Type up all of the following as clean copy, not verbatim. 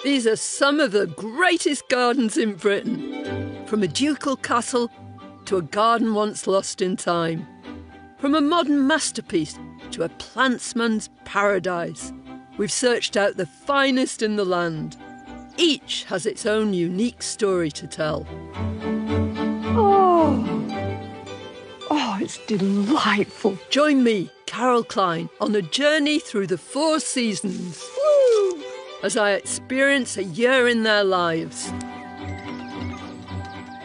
These are some of the greatest gardens in Britain. From a ducal castle to a garden once lost in time. From a modern masterpiece to a plantsman's paradise. We've searched out the finest in the land. Each has its own unique story to tell. Oh, it's delightful. Join me, Carol Klein, on a journey through the 4 seasons. Woo! As I experience a year in their lives.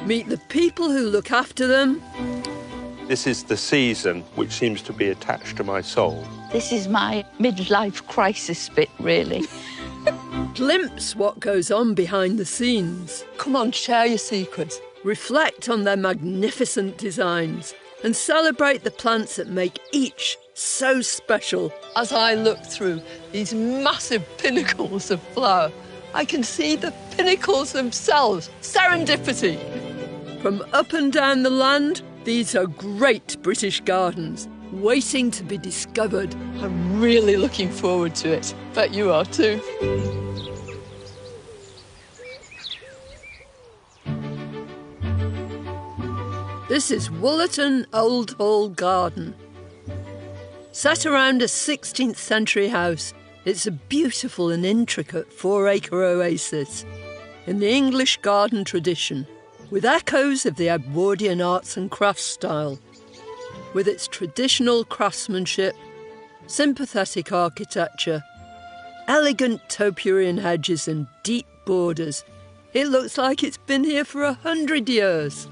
Meet the people who look after them. This is the season which seems to be attached to my soul. This is my midlife crisis bit, really. Glimpse what goes on behind the scenes. Come on, share your secrets. Reflect on their magnificent designs and celebrate the plants that make each so special. As I look through these massive pinnacles of flower, I can see the pinnacles themselves. Serendipity. From up and down the land, these are great British gardens, waiting to be discovered. I'm really looking forward to it. Bet you are too. This is Wollerton Old Hall Garden. Set around a 16th century house, it's a beautiful and intricate 4-acre oasis in the English garden tradition, with echoes of the Edwardian arts and crafts style. With its traditional craftsmanship, sympathetic architecture, elegant topiary hedges and deep borders, it looks like it's been here for 100 years.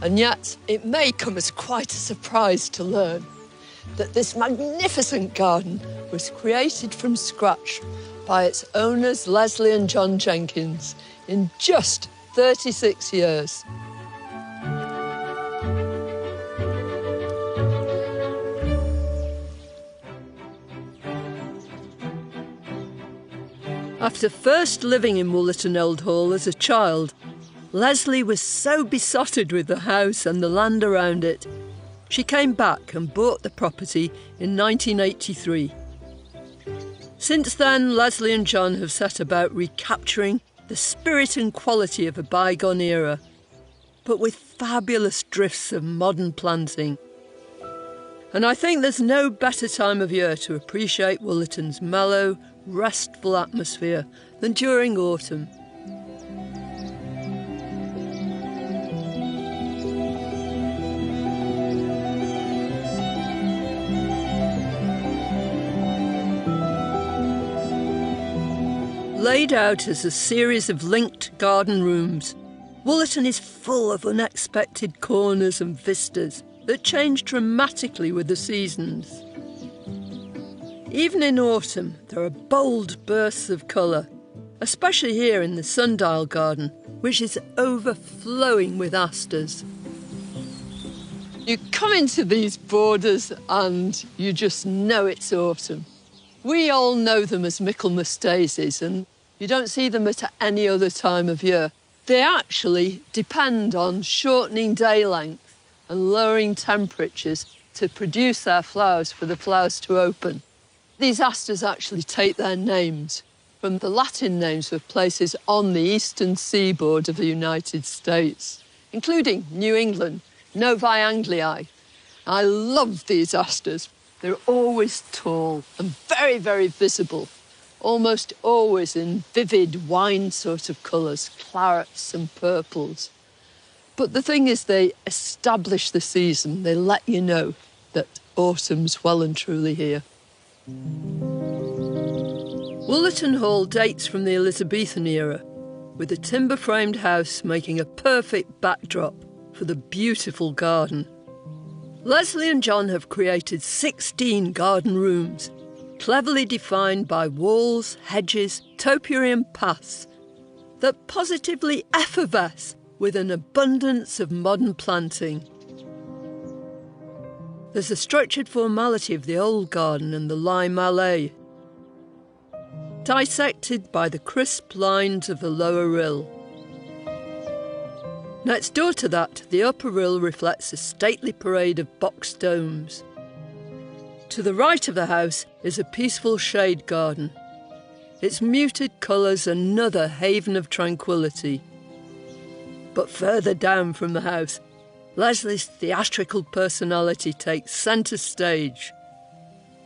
And yet, it may come as quite a surprise to learn that this magnificent garden was created from scratch by its owners, Leslie and John Jenkins, in just 36 years. After first living in Wollerton Old Hall as a child, Leslie was so besotted with the house and the land around it, she came back and bought the property in 1983. Since then, Leslie and John have set about recapturing the spirit and quality of a bygone era, but with fabulous drifts of modern planting. And I think there's no better time of year to appreciate Wollerton's mellow, restful atmosphere than during autumn. Laid out as a series of linked garden rooms, Wollerton is full of unexpected corners and vistas that change dramatically with the seasons. Even in autumn, there are bold bursts of colour, especially here in the sundial garden, which is overflowing with asters. You come into these borders and you just know it's autumn. We all know them as Michaelmas daisies, and you don't see them at any other time of year. They actually depend on shortening day length and lowering temperatures to produce their flowers for the flowers to open. These asters actually take their names from the Latin names of places on the eastern seaboard of the United States, including New England, Novi Anglii. I love these asters. They're always tall and very, very visible, almost always in vivid wine sort of colours, clarets and purples. But the thing is, they establish the season. They let you know that autumn's well and truly here. Wollerton Hall dates from the Elizabethan era, with a timber-framed house making a perfect backdrop for the beautiful garden. Leslie and John have created 16 garden rooms, cleverly defined by walls, hedges, topiary and paths that positively effervesce with an abundance of modern planting. There's a structured formality of the old garden and the lime allée, dissected by the crisp lines of the lower rill. Next door to that, the upper rill reflects a stately parade of box domes. To the right of the house is a peaceful shade garden. its muted colours another haven of tranquility. But further down from the house, Leslie's theatrical personality takes centre stage,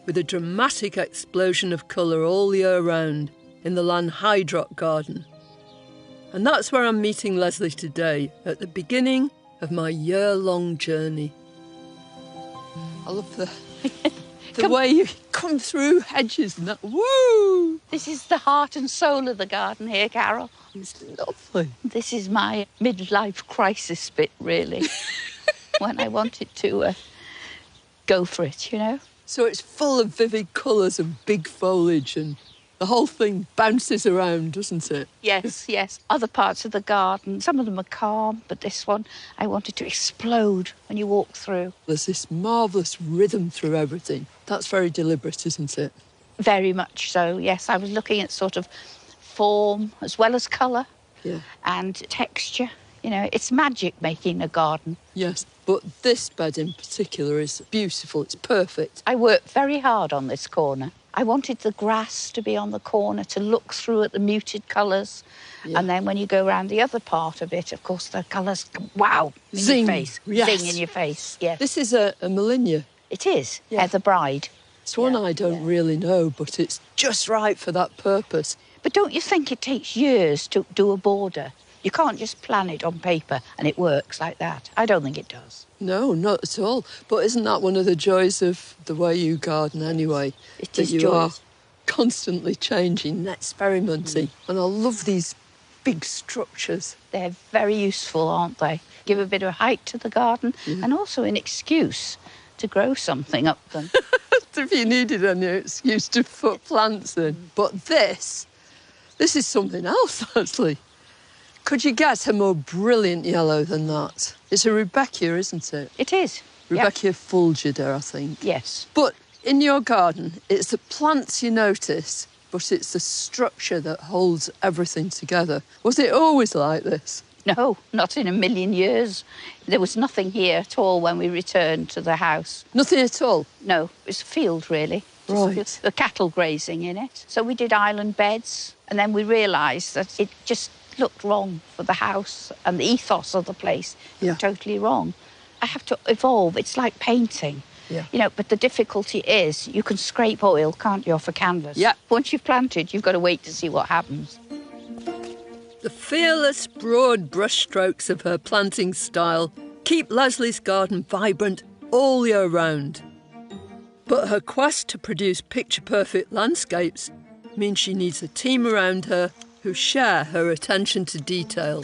with a dramatic explosion of colour all year round in the Lanhydrock garden. And that's where I'm meeting Leslie today, at the beginning of my year-long journey. I love the way you come through hedges and that. Woo! This is the heart and soul of the garden here, Carol. It's lovely. This is my midlife crisis bit, really, when I wanted to go for it, you know. So it's full of vivid colours and big foliage, and the whole thing bounces around, doesn't it? Yes, yes. Other parts of the garden, some of them are calm, but this one I wanted to explode when you walk through. There's this marvellous rhythm through everything. That's very deliberate, isn't it? Very much so, yes. I was looking at sort of form as well as colour and texture. You know, it's magic making a garden. Yes, but this bed in particular is beautiful. It's perfect. I worked very hard on this corner. I wanted the grass to be on the corner to look through at the muted colours. Yeah. And then when you go around the other part of it, of course, the colours, wow, in zing. Your face. Yes. Zing in your face, yes. This is a Malinia. It is, Heather Bride. It's one I don't really know, but it's just right for that purpose. But don't you think it takes years to do a border? You can't just plan it on paper and it works like that. I don't think it does. No, not at all. But isn't that one of the joys of the way you garden anyway? It is that you joyous. are constantly changing and experimenting. And I love these big structures. They're very useful, aren't they? Give a bit of height to the garden and also an excuse to grow something up them. If you needed any excuse to put plants in. But this is something else, Leslie. Could you get a more brilliant yellow than that? It's a Rudbeckia, isn't it? It is. Rudbeckia fulgida, I think. Yes. But in your garden, it's the plants you notice, but it's the structure that holds everything together. Was it always like this? No, not in a million years. There was nothing here at all when we returned to the house. Nothing at all? No, it was a field, really. Right. The cattle grazing in it. So we did island beds, and then we realised that it just looked wrong for the house and the ethos of the place. Totally wrong. I have to evolve. It's like painting. Yeah. You know, but the difficulty is you can scrape oil, can't you, off a canvas? Yeah. Once you've planted, you've got to wait to see what happens. The fearless, broad brushstrokes of her planting style keep Leslie's garden vibrant all year round. But her quest to produce picture-perfect landscapes means she needs a team around her who share her attention to detail.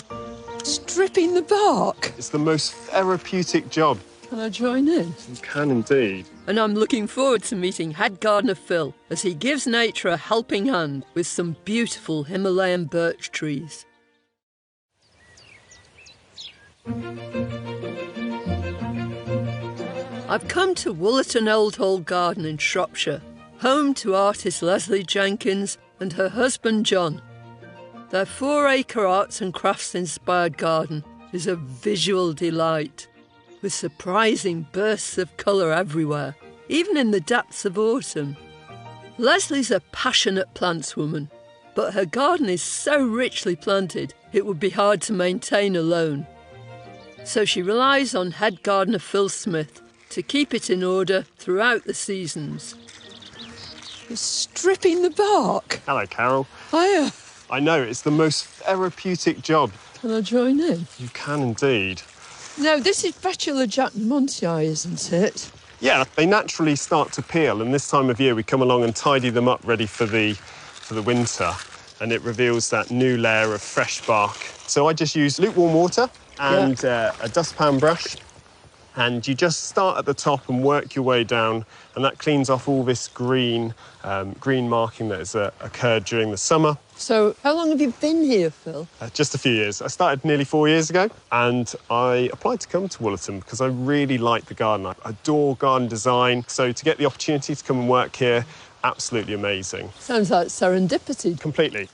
Stripping the bark? It's the most therapeutic job. Can I join in? You can indeed. And I'm looking forward to meeting head gardener Phil as he gives nature a helping hand with some beautiful Himalayan birch trees. I've come to Wollerton Old Hall Garden in Shropshire, home to artist Leslie Jenkins and her husband John. Their 4-acre arts and crafts inspired garden is a visual delight, with surprising bursts of colour everywhere, even in the depths of autumn. Leslie's a passionate plantswoman, but her garden is so richly planted it would be hard to maintain alone. So she relies on head gardener Phil Smith to keep it in order throughout the seasons. You're stripping the bark? Hello, Carol. Hiya. I know, it's the most therapeutic job. Can I join in? You can indeed. No, this is Betula Jackmontii, isn't it? Yeah, they naturally start to peel, and this time of year we come along and tidy them up ready for the winter, and it reveals that new layer of fresh bark. So I just use lukewarm water and a dustpan brush, and you just start at the top and work your way down, and that cleans off all this green marking that has occurred during the summer. So how long have you been here, Phil? Just a few years. I started nearly 4 years ago, and I applied to come to Wollerton because I really like the garden. I adore garden design, so to get the opportunity to come and work here, absolutely amazing. Sounds like serendipity. Completely.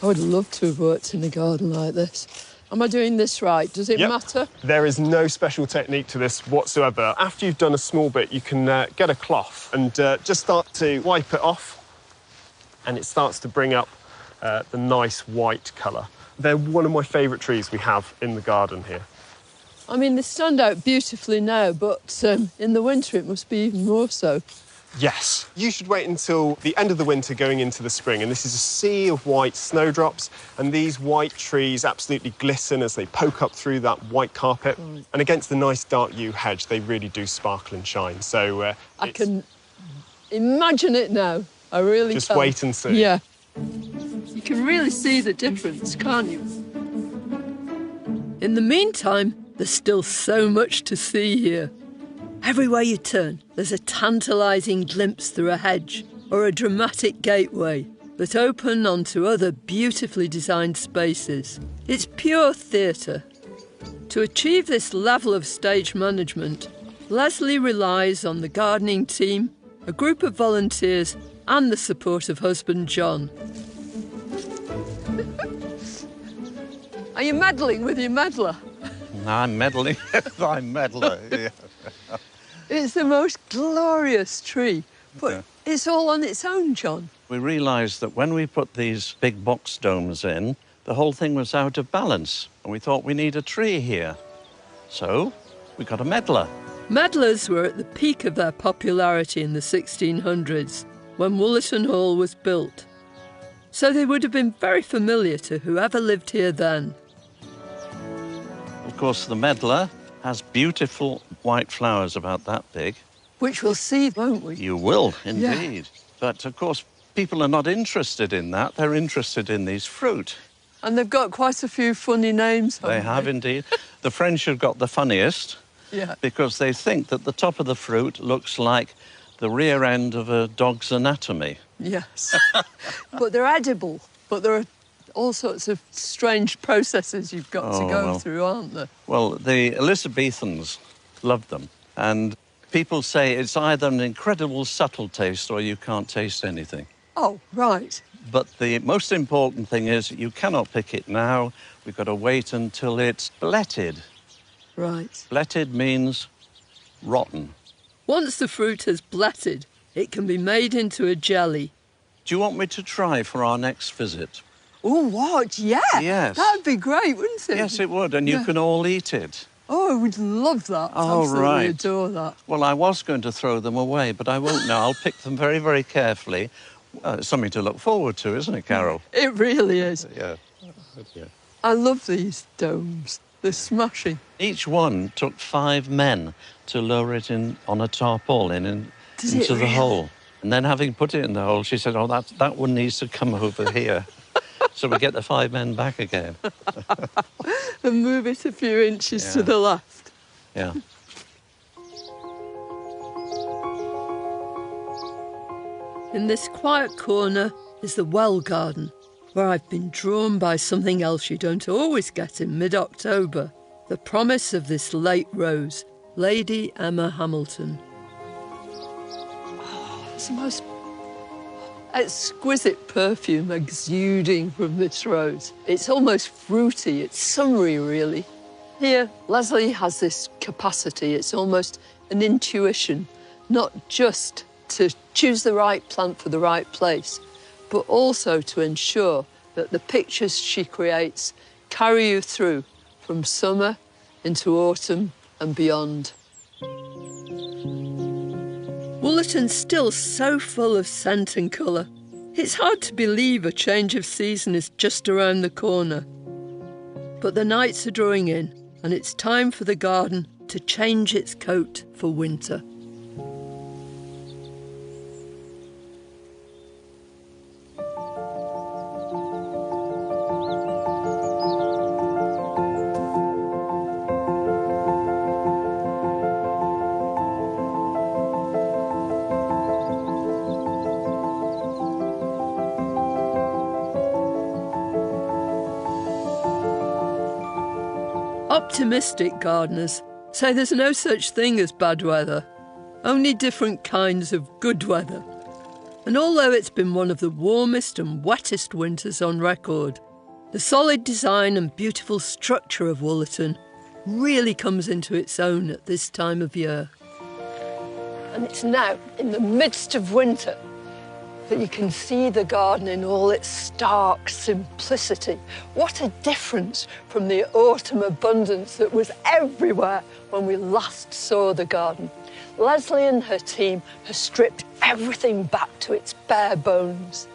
I would love to have worked in a garden like this. Am I doing this right? Does it matter? There is no special technique to this whatsoever. After you've done a small bit, you can get a cloth and just start to wipe it off. and it starts to bring up the nice white colour. They're one of my favourite trees we have in the garden here. I mean, they stand out beautifully now, but in the winter it must be even more so. Yes. You should wait until the end of the winter going into the spring, and this is a sea of white snowdrops, and these white trees absolutely glisten as they poke up through that white carpet. Right. And against the nice dark yew hedge, they really do sparkle and shine. So I can imagine it now. I really just can. Wait and see. Yeah. You can really see the difference, can't you? In the meantime, there's still so much to see here. Everywhere you turn, there's a tantalising glimpse through a hedge or a dramatic gateway that open onto other beautifully designed spaces. It's pure theatre. To achieve this level of stage management, Leslie relies on the gardening team, a group of volunteers and the support of husband John. Are you meddling with your meddler? I'm meddling. I'm meddler. Yeah. It's the most glorious tree, but it's all on its own, John. We realised that when we put these big box domes in, the whole thing was out of balance, and we thought we need a tree here. So we got a meddler. Meddlers were at the peak of their popularity in the 1600s, when Wollerton Hall was built. So they would have been very familiar to whoever lived here then. Of course, the meddler has beautiful white flowers about that big. Which we'll see, won't we? You will, indeed. Yeah. But, of course, people are not interested in that. They're interested in these fruit. And they've got quite a few funny names, haven't they? They have, indeed. The French have got the funniest because they think that the top of the fruit looks like the rear end of a dog's anatomy. Yes. But they're edible. But there are all sorts of strange processes you've got to go through, aren't there? Well, the Elizabethans loved them. And people say it's either an incredible subtle taste or you can't taste anything. Oh, right. But the most important thing is you cannot pick it now. We've got to wait until it's bletted. Right. Bletted means rotten. Once the fruit has bletted, it can be made into a jelly. Do you want me to try for our next visit? Oh, what? Yeah. Yes. That'd be great, wouldn't it? Yes, it would, and you can all eat it. Oh, I would love that. Oh, absolutely right. Adore that. Well, I was going to throw them away, but I won't now. I'll pick them very, very carefully. It's something to look forward to, isn't it, Carol? It really is. Yeah. I love these domes. They're smashing. Each one took 5 men to lower it in on a tarpaulin into the hole. And then having put it in the hole, she said, oh, that one needs to come over here. So we get the 5 men back again. And move it a few inches to the left. Yeah. In this quiet corner is the well garden, where I've been drawn by something else you don't always get in mid-October, the promise of this late rose, Lady Emma Hamilton. Oh, it's the most exquisite perfume exuding from this rose. It's almost fruity, it's summery, really. Here, Leslie has this capacity, it's almost an intuition, not just to choose the right plant for the right place, but also to ensure that the pictures she creates carry you through from summer into autumn and beyond. Wollerton's still so full of scent and colour. It's hard to believe a change of season is just around the corner. But the nights are drawing in, and it's time for the garden to change its coat for winter. Optimistic gardeners say there's no such thing as bad weather, only different kinds of good weather. And although it's been one of the warmest and wettest winters on record, the solid design and beautiful structure of Wollerton really comes into its own at this time of year. And it's now in the midst of winter. that you can see the garden in all its stark simplicity. What a difference from the autumn abundance that was everywhere when we last saw the garden. Leslie and her team have stripped everything back to its bare bones.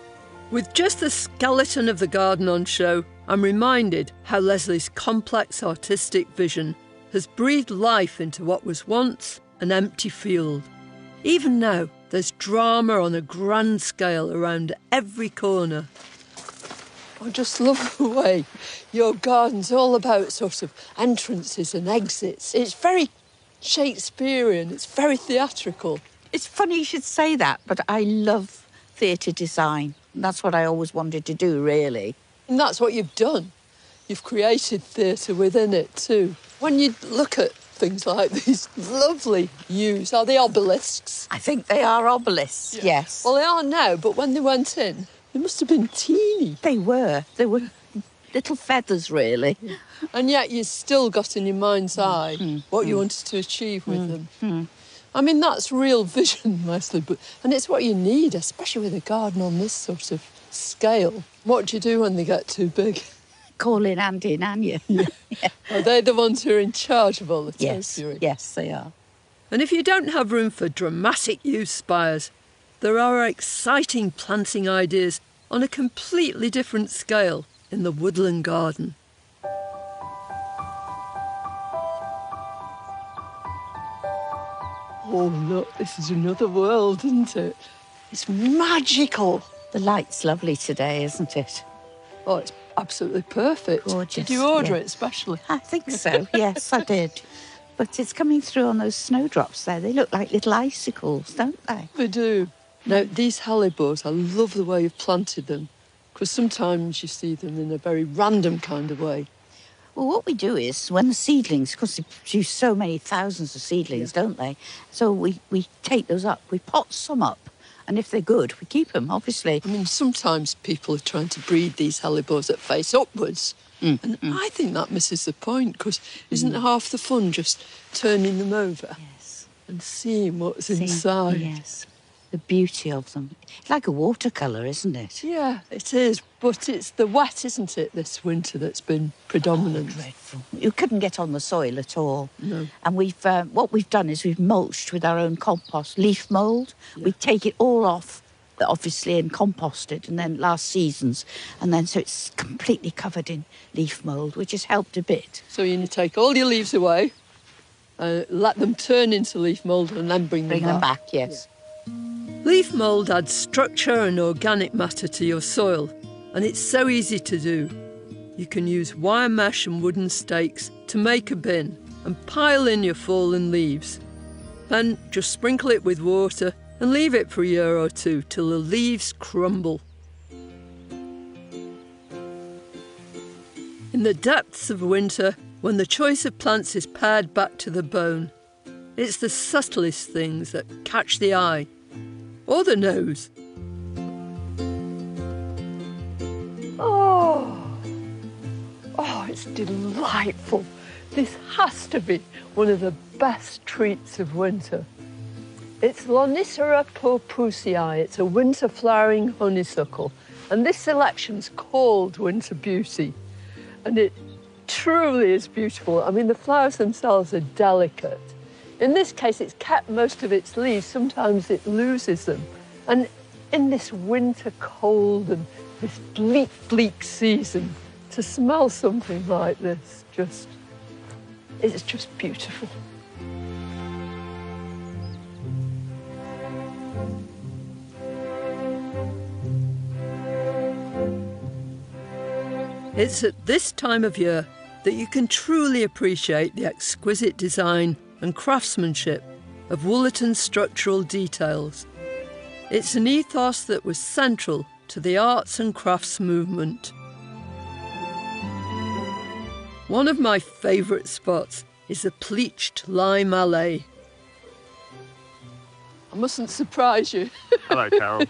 With just the skeleton of the garden on show, I'm reminded how Leslie's complex artistic vision has breathed life into what was once an empty field. Even now, there's drama on a grand scale around every corner. I just love the way your garden's all about sort of entrances and exits. It's very Shakespearean, it's very theatrical. It's funny you should say that, but I love theatre design. That's what I always wanted to do, really. And that's what you've done. You've created theatre within it too. When you look at things like these lovely yews, are they obelisks? I think they are obelisks, yes. Well, they are now, but when they went in, they must have been teeny. They were. They were little feathers, really. Yeah. And yet you still got in your mind's eye what you wanted to achieve with them. I mean, that's real vision, Leslie, and it's what you need, especially with a garden on this sort of scale. What do you do when they get too big? Call in Andy and Anya. Yeah. Are they the ones who are in charge of all the topiary? Yes, they are. And if you don't have room for dramatic yew spires, there are exciting planting ideas on a completely different scale in the woodland garden. Oh, look, this is another world, isn't it? It's magical. The light's lovely today, isn't it? Oh, it's absolutely perfect. Gorgeous. Did you order it specially? I think so, yes, I did. But it's coming through on those snowdrops there. They look like little icicles, don't they? They do. Now, these hellebores, I love the way you've planted them, because sometimes you see them in a very random kind of way. Well, what we do is, when the seedlings, because they produce so many thousands of seedlings, don't they? So we take those up, we pot some up, and if they're good, we keep them, obviously. I mean, sometimes people are trying to breed these hellebores that face upwards, and I think that misses the point, because isn't half the fun just turning them over and seeing what's inside? Yes, the beauty of them. It's like a watercolour, isn't it? Yeah, it is, but it's the wet, isn't it, this winter that's been predominant. Oh, dreadful. You couldn't get on the soil at all. No. And what we've done is we've mulched with our own compost, leaf mould. Yeah. We take it all off, obviously, and compost it, and then last season's, and then so it's completely covered in leaf mould, which has helped a bit. So you need to take all your leaves away, let them turn into leaf mould, and then bring them back. Yes. Yeah. Leaf mould adds structure and organic matter to your soil, and it's so easy to do. You can use wire mesh and wooden stakes to make a bin and pile in your fallen leaves. Then just sprinkle it with water and leave it for a year or two till the leaves crumble. In the depths of winter, when the choice of plants is pared back to the bone, it's the subtlest things that catch the eye or the nose. Oh, it's delightful. This has to be one of the best treats of winter. It's Lonicera purpureae. It's a winter flowering honeysuckle. And this selection's called Winter Beauty. And it truly is beautiful. I mean, the flowers themselves are delicate. In this case, it's kept most of its leaves. Sometimes it loses them. And in this winter cold and this bleak season, to smell something like this, it's just beautiful. It's at this time of year that you can truly appreciate the exquisite design and craftsmanship of Wollerton's structural details. It's an ethos that was central to the arts and crafts movement. One of my favourite spots is the pleached lime alley. I mustn't surprise you. Hello, Carol.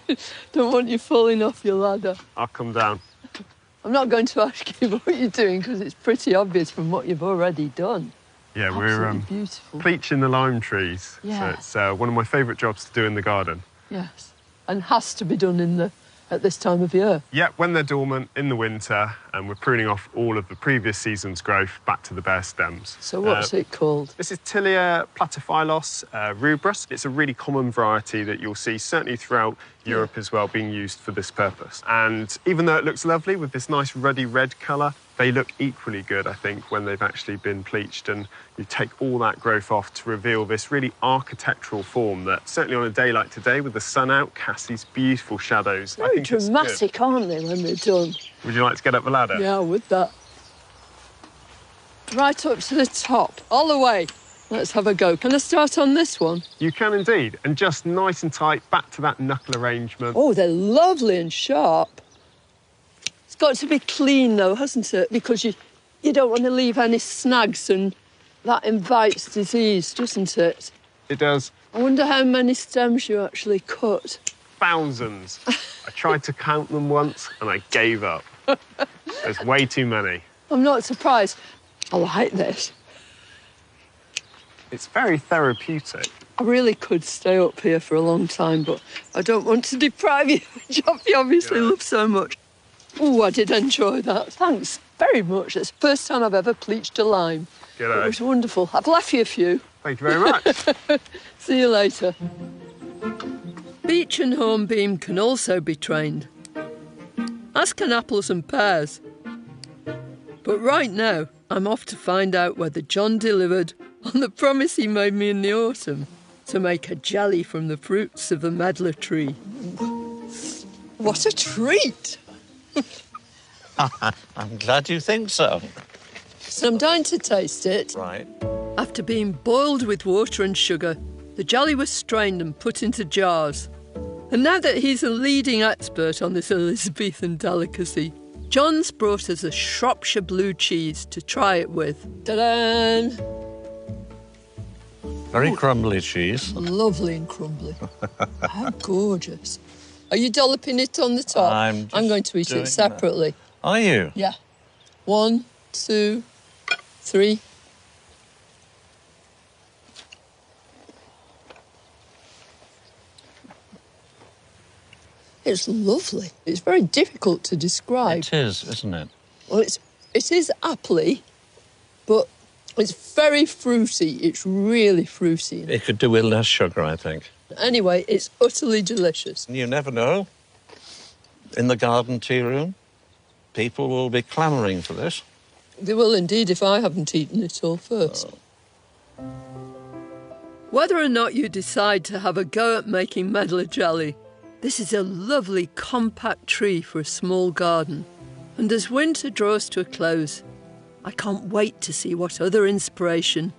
Don't want you falling off your ladder. I'll come down. I'm not going to ask you what you're doing because it's pretty obvious from what you've already done. Yeah, Absolutely we're beautiful. Pleaching the lime trees. Yes. So it's one of my favourite jobs to do in the garden. Yes. and has to be done at this time of year. Yeah, when they're dormant in the winter, and we're pruning off all of the previous season's growth back to the bare stems. So what's it called? This is Tilia platyphyllos rubus. It's a really common variety that you'll see certainly throughout Europe as well, being used for this purpose. And even though it looks lovely with this nice ruddy red colour, they look equally good, I think, when they've actually been bleached, and you take all that growth off to reveal this really architectural form that, certainly on a day like today, with the sun out, casts these beautiful shadows. Very dramatic, aren't they, when they're done? Would you like to get up the ladder? Yeah, with that. Right up to the top, all the way. Let's have a go. Can I start on this one? You can indeed, and just nice and tight, back to that knuckle arrangement. Oh, they're lovely and sharp. It's got to be clean, though, hasn't it? Because you don't want to leave any snags, and that invites disease, doesn't it? It does. I wonder how many stems you actually cut. Thousands. I tried to count them once, and I gave up. There's way too many. I'm not surprised. I like this. It's very therapeutic. I really could stay up here for a long time, but I don't want to deprive you of a job you obviously love so much. Oh, I did enjoy that. Thanks very much. It's the first time I've ever pleached a lime. G'day. It was wonderful. I've left you a few. Thank you very much. See you later. Beech and hornbeam can also be trained, as can apples and pears. But right now, I'm off to find out whether John delivered on the promise he made me in the autumn to make a jelly from the fruits of the medlar tree. What a treat! I'm glad you think so. So I'm dying to taste it. Right. After being boiled with water and sugar, the jelly was strained and put into jars. And now that he's a leading expert on this Elizabethan delicacy, John's brought us a Shropshire blue cheese to try it with. Ta-da! Very crumbly cheese. Lovely and crumbly. How gorgeous. Are you dolloping it on the top? I'm going to eat it separately. That. Are you? Yeah. 1, 2, 3. It's lovely. It's very difficult to describe. It is, isn't it? Well, it is appley, but it's very fruity. It's really fruity. It could do with less sugar, I think. Anyway, it's utterly delicious. You never know. In the garden tea room, people will be clamouring for this. They will indeed if I haven't eaten it all first. Oh. Whether or not you decide to have a go at making medlar jelly, this is a lovely compact tree for a small garden. And as winter draws to a close, I can't wait to see what other inspiration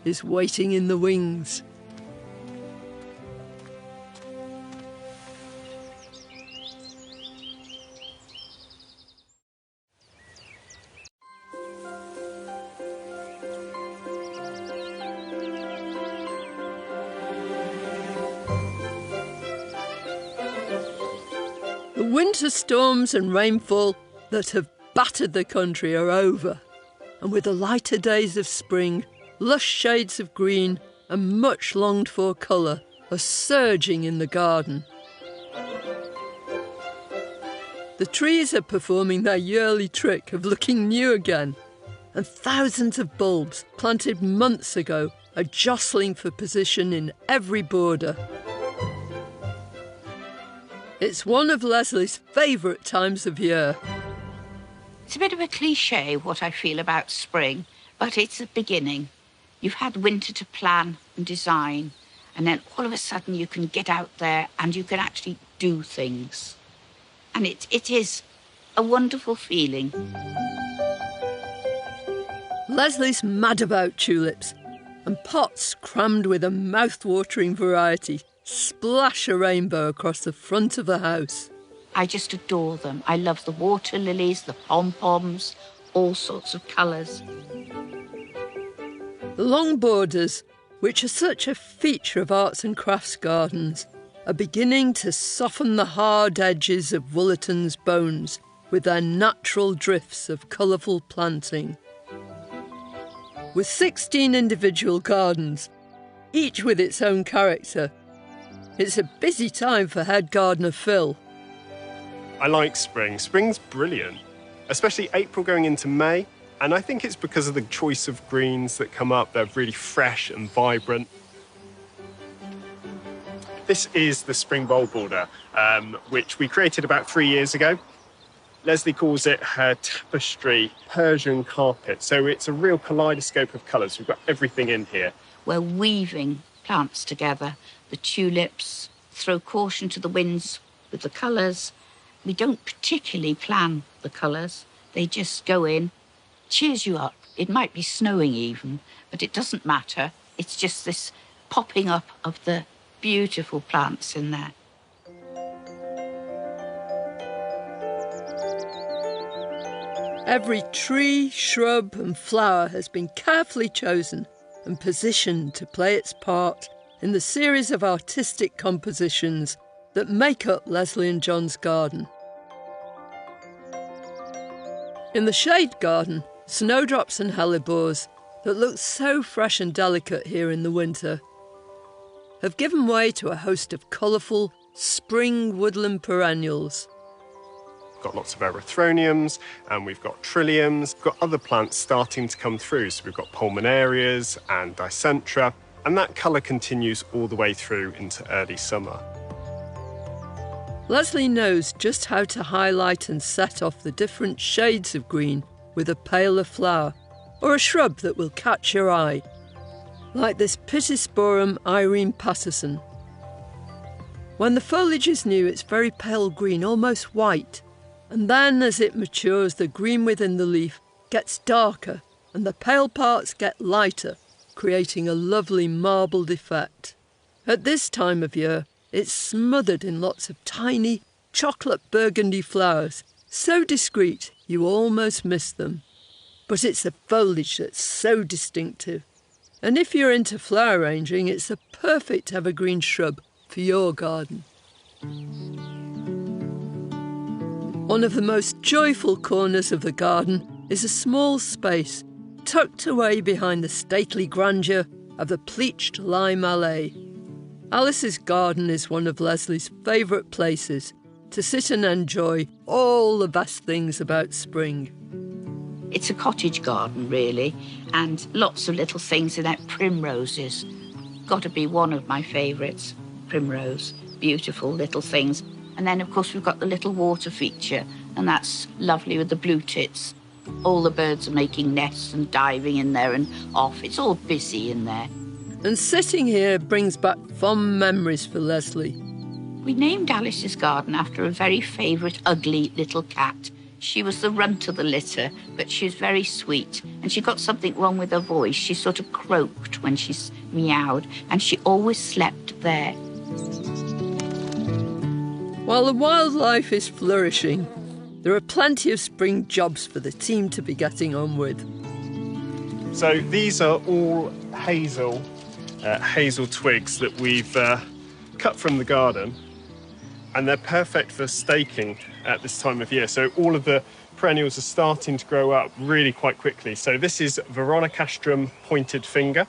is waiting in the wings. The winter storms and rainfall that have battered the country are over, and with the lighter days of spring, lush shades of green and much longed-for colour are surging in the garden. The trees are performing their yearly trick of looking new again, and thousands of bulbs planted months ago are jostling for position in every border. It's one of Leslie's favourite times of year. It's a bit of a cliché, what I feel about spring, but it's the beginning. You've had winter to plan and design, and then all of a sudden you can get out there and you can actually do things. And it is a wonderful feeling. Leslie's mad about tulips, and pots crammed with a mouth-watering variety splash a rainbow across the front of the house. I just adore them. I love the water lilies, the pom-poms, all sorts of colours. The long borders, which are such a feature of arts and crafts gardens, are beginning to soften the hard edges of Wollerton's bones with their natural drifts of colourful planting. With 16 individual gardens, each with its own character, It's a busy time for head gardener Phil. I like spring. Spring's brilliant, especially April going into May. And I think it's because of the choice of greens that come up. They're really fresh and vibrant. This is the spring bulb border, which we created about 3 years ago. Leslie calls it her tapestry Persian carpet. So it's a real kaleidoscope of colours. We've got everything in here. We're weaving plants together. The tulips, throw caution to the winds with the colours. We don't particularly plan the colours. They just go in, cheers you up. It might be snowing even, but it doesn't matter. It's just this popping up of the beautiful plants in there. Every tree, shrub and flower has been carefully chosen and positioned to play its part in the series of artistic compositions that make up Leslie and John's garden. In the shade garden, snowdrops and hellebores that look so fresh and delicate here in the winter have given way to a host of colourful spring woodland perennials. We've got lots of erythroniums and we've got trilliums. We've got other plants starting to come through. So we've got pulmonarias and dicentra, and that colour continues all the way through into early summer. Leslie knows just how to highlight and set off the different shades of green with a paler flower or a shrub that will catch your eye, like this Pittosporum Irene Patterson. When the foliage is new, it's very pale green, almost white, and then as it matures, the green within the leaf gets darker and the pale parts get lighter, creating a lovely marbled effect. At this time of year, it's smothered in lots of tiny chocolate burgundy flowers, so discreet you almost miss them. But it's the foliage that's so distinctive. And if you're into flower arranging, it's a perfect evergreen shrub for your garden. One of the most joyful corners of the garden is a small space tucked away behind the stately grandeur of the pleached lime alley. Alice's garden is one of Leslie's favourite places to sit and enjoy all the best things about spring. It's a cottage garden, really, and lots of little things in that. Primroses, got to be one of my favourites. Primrose, beautiful little things. And then, of course, we've got the little water feature, and that's lovely with the blue tits. All the birds are making nests and diving in there and off. It's all busy in there. And sitting here brings back fond memories for Leslie. We named Alice's garden after a very favourite ugly little cat. She was the runt of the litter, but she was very sweet. And she got something wrong with her voice. She sort of croaked when she meowed, and she always slept there. While the wildlife is flourishing, there are plenty of spring jobs for the team to be getting on with. So these are all hazel twigs that we've cut from the garden, and they're perfect for staking at this time of year. So all of the perennials are starting to grow up really quite quickly. So this is Veronicastrum pointed finger,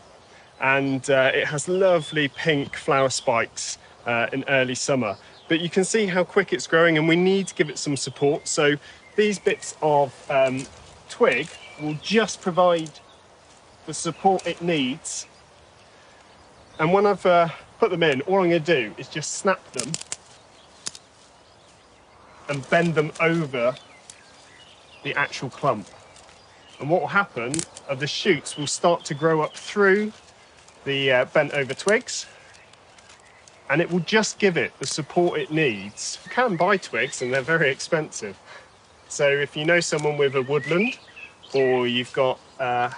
and it has lovely pink flower spikes in early summer. But you can see how quick it's growing, and we need to give it some support. So these bits of twig will just provide the support it needs. And when I've put them in, all I'm going to do is just snap them and bend them over the actual clump. And what will happen are the shoots will start to grow up through the bent over twigs, and it will just give it the support it needs. You can buy twigs, and they're very expensive. So if you know someone with a woodland, or you've got a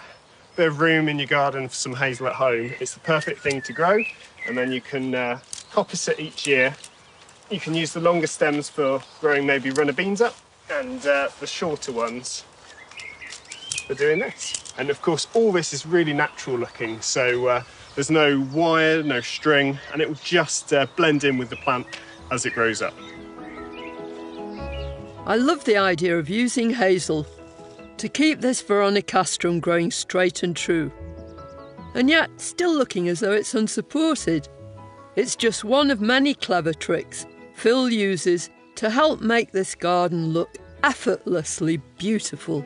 bit of room in your garden for some hazel at home, it's the perfect thing to grow. And then you can coppice it each year. You can use the longer stems for growing maybe runner beans up, and the shorter ones for doing this. And of course, all this is really natural looking. So there's no wire, no string, and it will just blend in with the plant as it grows up. I love the idea of using hazel to keep this Veronicastrum growing straight and true, and yet still looking as though it's unsupported. It's just one of many clever tricks Phil uses to help make this garden look effortlessly beautiful.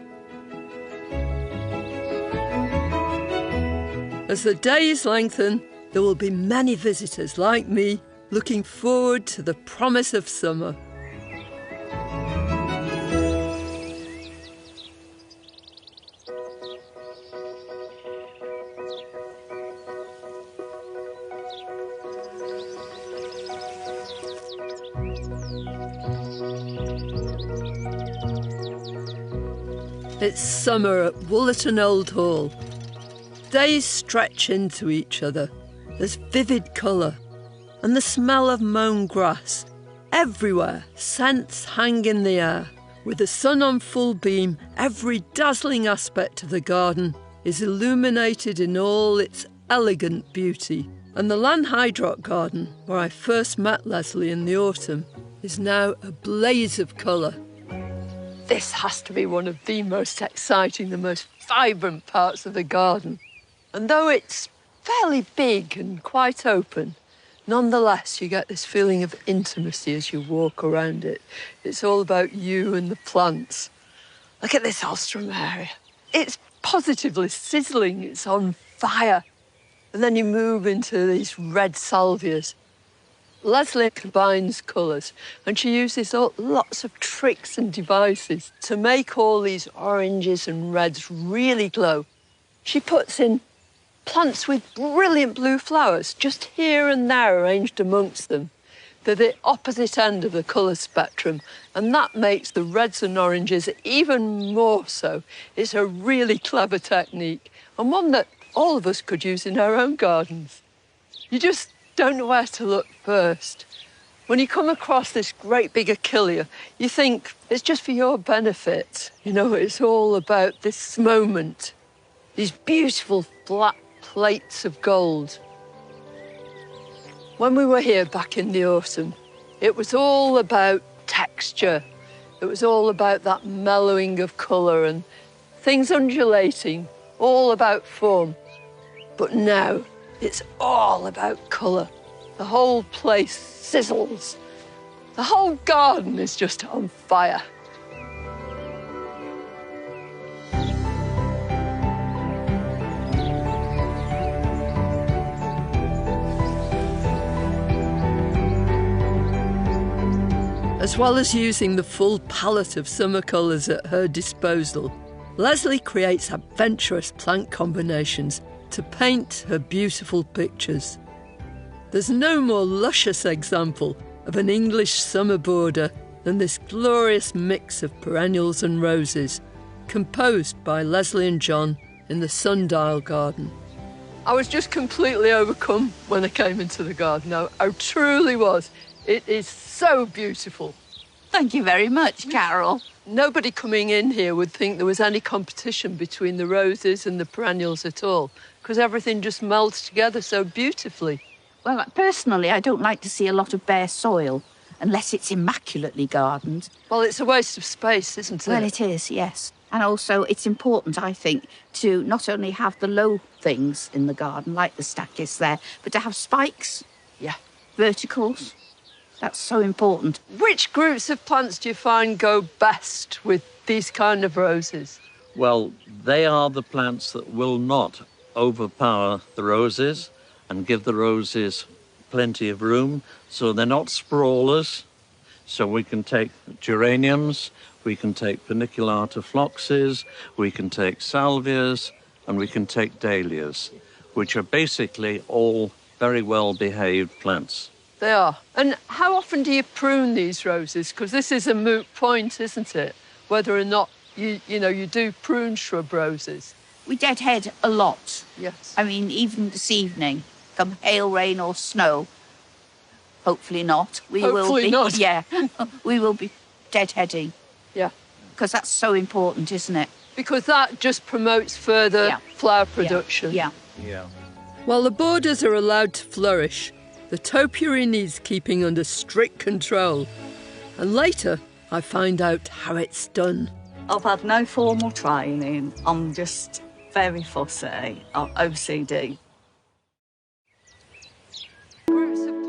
As the days lengthen, there will be many visitors like me looking forward to the promise of summer. It's summer at Wollerton Old Hall. Days stretch into each other. There's vivid colour and the smell of mown grass. Everywhere, scents hang in the air. With the sun on full beam, every dazzling aspect of the garden is illuminated in all its elegant beauty. And the Lanhydrock garden, where I first met Leslie in the autumn, is now a blaze of colour. This has to be one of the most exciting, the most vibrant parts of the garden. And though it's fairly big and quite open, nonetheless you get this feeling of intimacy as you walk around it. It's all about you and the plants. Look at this ostrom area. It's positively sizzling, it's on fire. And then you move into these red salvias. Leslie combines colours and she uses lots of tricks and devices to make all these oranges and reds really glow. She puts in plants with brilliant blue flowers just here and there arranged amongst them. They're the opposite end of the colour spectrum, and that makes the reds and oranges even more so. It's a really clever technique and one that all of us could use in our own gardens. You just don't know where to look first. When you come across this great big achillea, you think it's just for your benefit. You know, it's all about this moment, these beautiful flat plates of gold. When we were here back in the autumn, it was all about texture. It was all about that mellowing of colour and things undulating, all about form. But now, it's all about colour. The whole place sizzles. The whole garden is just on fire. As well as using the full palette of summer colours at her disposal, Leslie creates adventurous plant combinations to paint her beautiful pictures. There's no more luscious example of an English summer border than this glorious mix of perennials and roses, composed by Leslie and John in the Sundial Garden. I was just completely overcome when I came into the garden. I truly was. It is so beautiful. Thank you very much, Carol. Nobody coming in here would think there was any competition between the roses and the perennials at all, because everything just melds together so beautifully. Well, personally, I don't like to see a lot of bare soil unless it's immaculately gardened. Well, it's a waste of space, isn't it? Well, it is, yes. And also, it's important, I think, to not only have the low things in the garden, like the stachys there, but to have spikes. Yeah. Verticals. That's so important. Which groups of plants do you find go best with these kind of roses? Well, they are the plants that will not overpower the roses and give the roses plenty of room. So they're not sprawlers. So we can take geraniums, we can take paniculata phloxes, we can take salvias, and we can take dahlias, which are basically all very well-behaved plants. They are. And how often do you prune these roses? Because this is a moot point, isn't it? Whether or not you do prune shrub roses. We deadhead a lot. Yes. I mean, even this evening, come hail, rain or snow, hopefully not. Hopefully not. Yeah, we will be deadheading. Yeah. Because that's so important, isn't it? Because that just promotes further flower production. Yeah. While the borders are allowed to flourish, the topiary needs keeping under strict control. And later, I find out how it's done. I've had no formal training. I'm just very fussy. I'm OCD. Groups of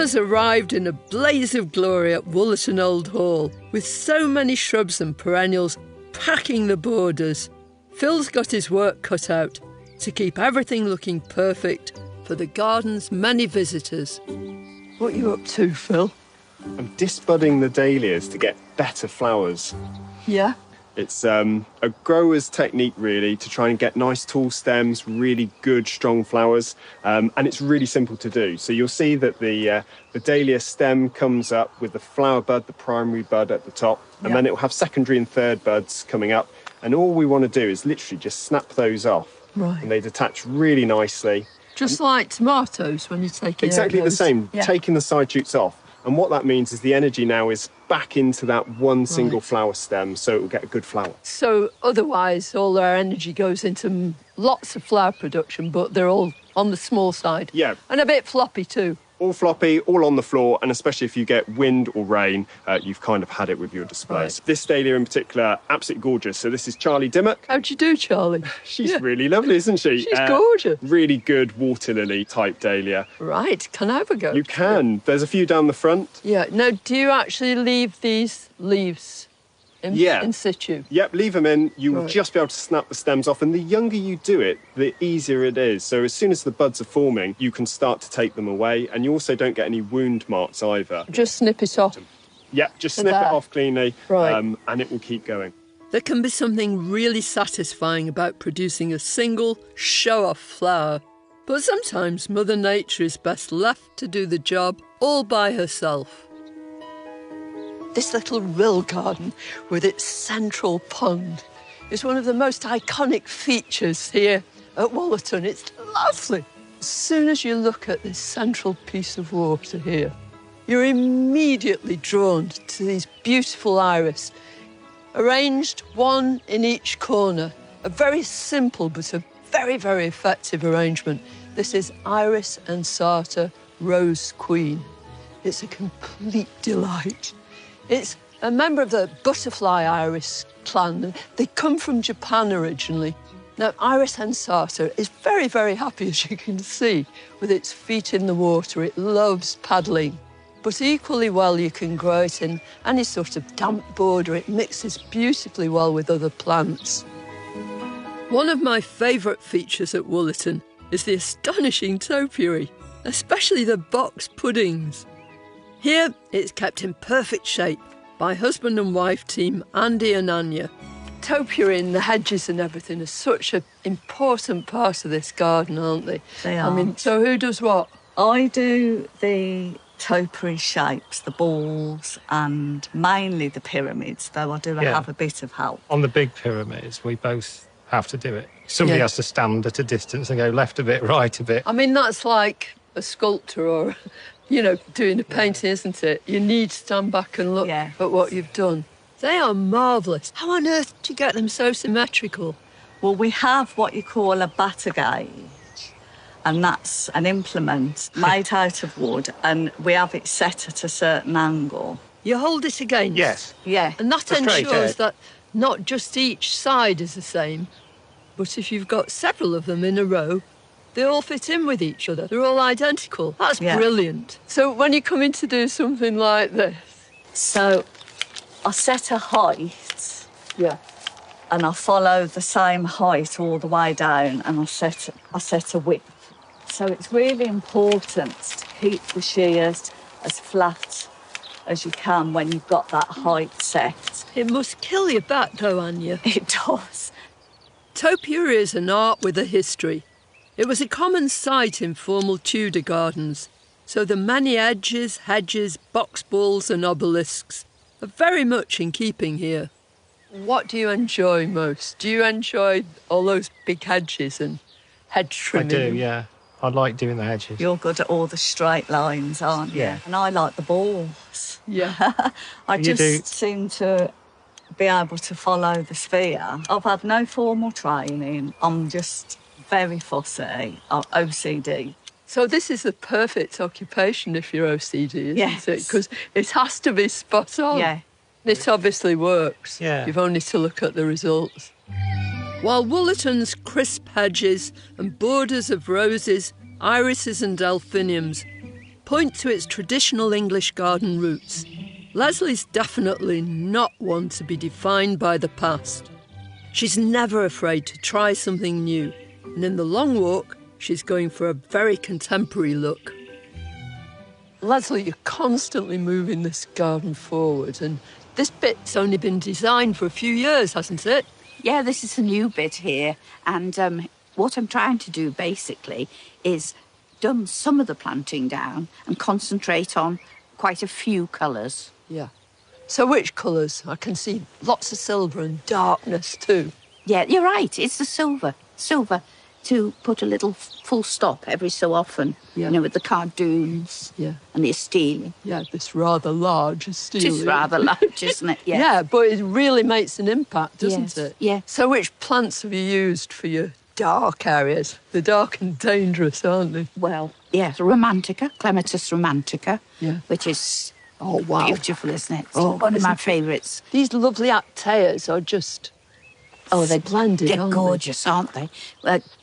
Summer's arrived in a blaze of glory at Wollerton Old Hall, with so many shrubs and perennials packing the borders. Phil's got his work cut out to keep everything looking perfect for the garden's many visitors. What are you up to, Phil? I'm disbudding the dahlias to get better flowers. Yeah? It's a grower's technique, really, to try and get nice tall stems, really good, strong flowers, and it's really simple to do. So you'll see that the dahlia stem comes up with the flower bud, the primary bud at the top, and then it will have secondary and third buds coming up, and all we want to do is literally just snap those off. Right. And they detach really nicely. Just like tomatoes when you take it Exactly the same, taking the side shoots off. And what that means is the energy now is back into that one single flower stem, so it will get a good flower. So otherwise, all our energy goes into lots of flower production, but they're all on the small side. Yeah. And a bit floppy too. All floppy, all on the floor, and especially if you get wind or rain, you've kind of had it with your displays. Right. This dahlia in particular, absolutely gorgeous. So this is Charlie Dimmock. How'd you do, Charlie? She's really lovely, isn't she? She's gorgeous. Really good water lily type dahlia. Right, can I have a go? You can. There's a few down the front. Yeah, now do you actually leave these leaves in situ? Yep, leave them in. You will just be able to snap the stems off, and the younger you do it, the easier it is. So as soon as the buds are forming, you can start to take them away, and you also don't get any wound marks either. Just snip it off. Yep, just snip it off cleanly, and it will keep going. There can be something really satisfying about producing a single show-off flower, but sometimes Mother Nature is best left to do the job all by herself. This little rill garden with its central pond is one of the most iconic features here at Wollerton. It's lovely. As soon as you look at this central piece of water here, you're immediately drawn to these beautiful iris, arranged one in each corner. A very simple but a very, very effective arrangement. This is Iris ansata Rose Queen. It's a complete delight. It's a member of the butterfly iris clan. They come from Japan originally. Now, Iris ansata is very, very happy, as you can see, with its feet in the water. It loves paddling. But equally well, you can grow it in any sort of damp border. It mixes beautifully well with other plants. One of my favourite features at Wollerton is the astonishing topiary, especially the box puddings. Here, it's kept in perfect shape by husband and wife team Andy and Anya. Topiary and the hedges and everything are such an important part of this garden, aren't they? They are. I mean, so who does what? I do the topiary shapes, the balls, and mainly the pyramids, though I do have a bit of help. On the big pyramids, we both have to do it. Somebody has to stand at a distance and go left a bit, right a bit. I mean, that's like a sculptor or, doing a painting, isn't it? You need to stand back and look at what you've done. They are marvellous. How on earth do you get them so symmetrical? Well, we have what you call a batter gauge, and that's an implement made out of wood, and we have it set at a certain angle. You hold it against? Yes. Yeah. And that ensures that not just each side is the same, but if you've got several of them in a row, they all fit in with each other. They're all identical. That's brilliant. So when you come in to do something like this... So I set a height. Yeah. And I follow the same height all the way down, and I set a width. So it's really important to keep the shears as flat as you can when you've got that height set. It must kill your back, though, Anya. It does. Topiary is an art with a history. It was a common sight in formal Tudor gardens, so the many edges, hedges, box balls and obelisks are very much in keeping here. What do you enjoy most? Do you enjoy all those big hedges and hedge trimming? I do, yeah. I like doing the hedges. You're good at all the straight lines, aren't you? Yeah. And I like the balls. Yeah. I just seem to be able to follow the sphere. I've had no formal training. I'm just very fussy. I'm OCD. So this is the perfect occupation if you're OCD, isn't it? Yes. Because it has to be spot on. Yeah. It obviously works. Yeah. You've only to look at the results. While Wollerton's crisp hedges and borders of roses, irises and delphiniums point to its traditional English garden roots. Leslie's definitely not one to be defined by the past. She's never afraid to try something new, and in the long walk, she's going for a very contemporary look. Leslie, you're constantly moving this garden forward, and this bit's only been designed for a few years, hasn't it? Yeah, this is a new bit here, and what I'm trying to do, basically, is dumb some of the planting down and concentrate on quite a few colours. Yeah. So which colours? I can see lots of silver and darkness too. Yeah, you're right. It's the silver. Silver to put a little full stop every so often, yeah. You know, with the cardoons and the astele. Yeah, this rather large astele. It is rather large, isn't it? Yeah. Yeah, but it really makes an impact, doesn't it? Yeah. So which plants have you used for your dark areas? They're dark and dangerous, aren't they? Well, yes, Romantica, Clematis Romantica, which is beautiful, isn't it? It's one of my favourites. These lovely Actaeas are just they're splendid, they're gorgeous, aren't they?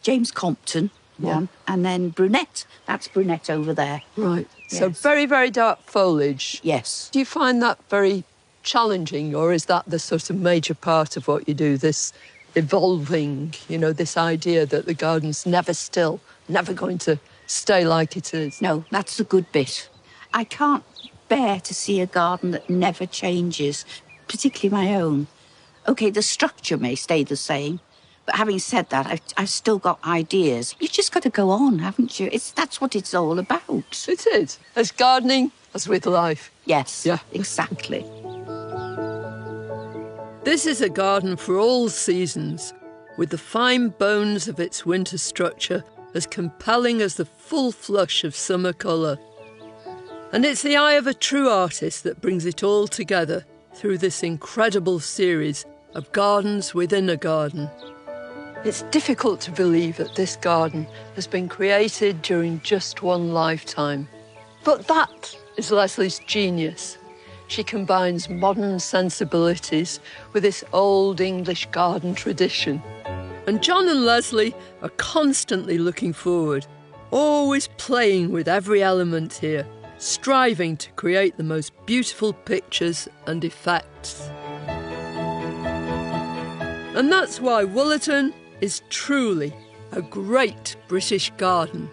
James Compton, one, and then Brunette. That's Brunette over there. Right. Yes. So very, very dark foliage. Yes. Do you find that very challenging, or is that the sort of major part of what you do, this evolving, you know, this idea that the garden's never still, never going to stay like it is? No, that's the good bit. I can't bear to see a garden that never changes, particularly my own. OK, the structure may stay the same, but having said that, I've still got ideas. You've just got to go on, haven't you? That's what it's all about. It is. As gardening, as with life. Yes, yeah, exactly. This is a garden for all seasons, with the fine bones of its winter structure as compelling as the full flush of summer colour. And it's the eye of a true artist that brings it all together through this incredible series of gardens within a garden. It's difficult to believe that this garden has been created during just one lifetime. But that is Leslie's genius. She combines modern sensibilities with this old English garden tradition. And John and Leslie are constantly looking forward, always playing with every element here, striving to create the most beautiful pictures and effects. And that's why Wollerton is truly a great British garden.